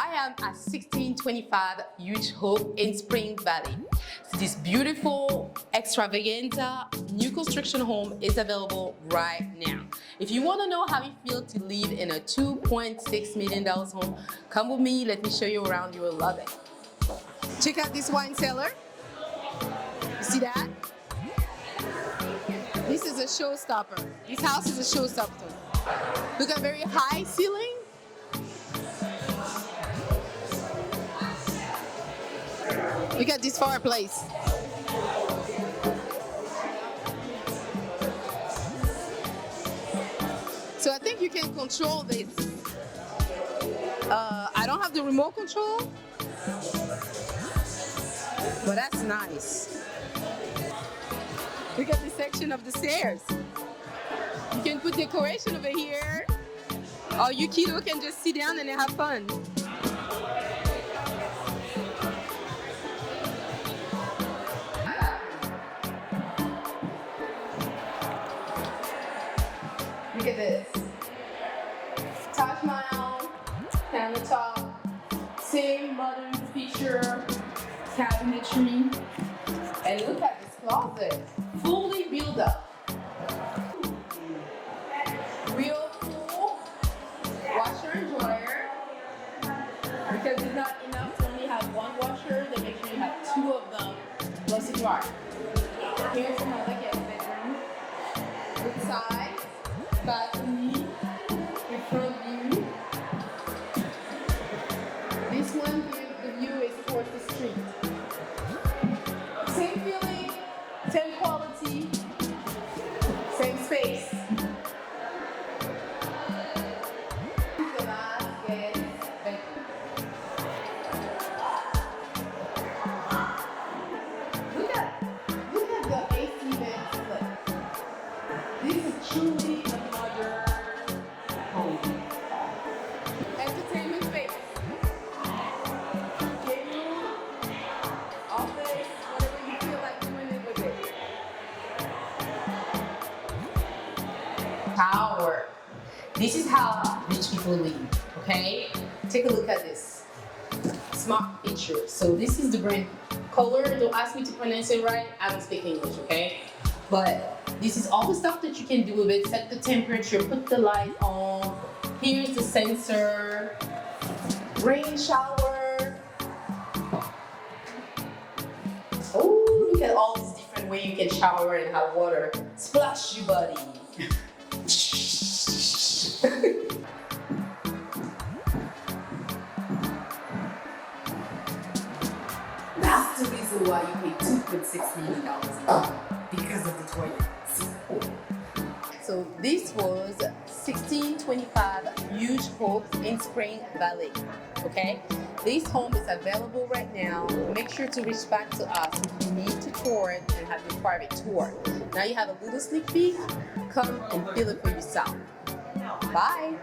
I am at 1625 Huge Hope in Spring Valley. So this beautiful extravaganza new construction home is available right now. If you want to know how it feels to live in a $2.6 million home, come with me, let me show you around, you will love it. Check out this wine cellar. You see that? This is a showstopper. This house is a showstopper. Look at very high ceiling. Look at this fireplace. So I think you can control this. I don't have the remote control, but that's nice. Look at this section of the stairs. You can put decoration over here, or you kiddo can just sit down and have fun. Look at this. Taj Mahal, countertop, same modern feature, cabinetry. And look at this closet, fully built up. Real cool washer and dryer. Because it's not enough to only have one washer, they make sure you have two of them plus a dryer. Here's another guest bedroom. Good size. Balcony, the front view. This one here, the view is towards the street. Same feeling, same quality, same space. The last guest bedroom. Look at the AC bed split. This is truly another home. Entertainment space. Game room, office, whatever you feel like doing it with it. Tower. This is how rich people live, okay? Take a look at this. Smart feature. So this is the brand color. Don't ask me to pronounce it right. I don't speak English, okay? But this is all the stuff that you can do with it. Set the temperature, put the light on. Here's the sensor. Rain shower. Oh, look at all these different ways you can shower and have water. Splash your body. That's the reason why you pay $2.6 million because of the toilets. So this was 1625 Huge Hope in Spring Valley. Okay, this home is available right now. Make sure to reach back to us if you need to tour it and have your private tour. Now you have a little sneak peek. Come and feel it for yourself. Bye.